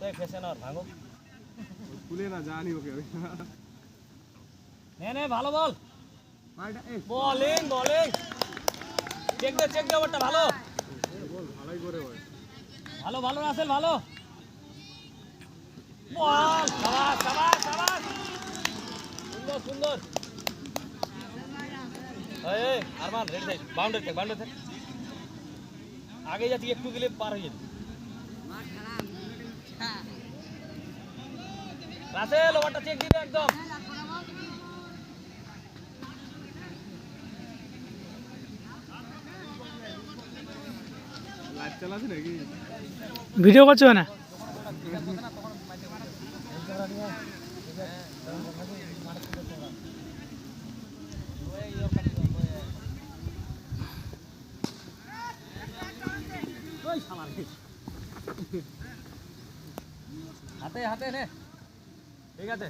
এই ফেসেন আর ভাঙো খুলে না জানি ওকে নে ভালো বল বোলিং বোলিং চেক দে ওটা ভালো বল ভালোই করে ভাই ভালো ভালো রাসেল ভালো বল শাবাশ সুন্দর এই আরমান রেড সাইড বাউন্ডারি থেকে আগে যাচ্ছি একটু গেলে পার হয়ে যাবে রাসেল ওভারটা চেক দিবে একদম লাইভ চালাছে নাকি ভিডিও করছো না হাতে নে ঠিক আছে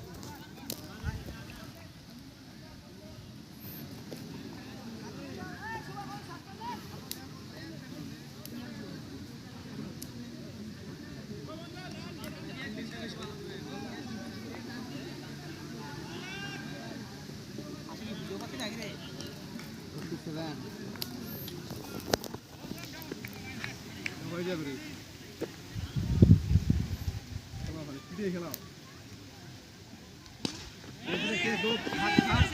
হয়ে যাবে রে দিয়ে খেলাও কে দো হাত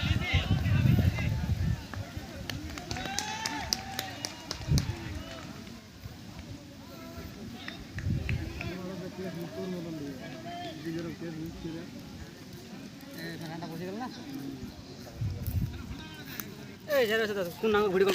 এই কোন নাম ঘুরি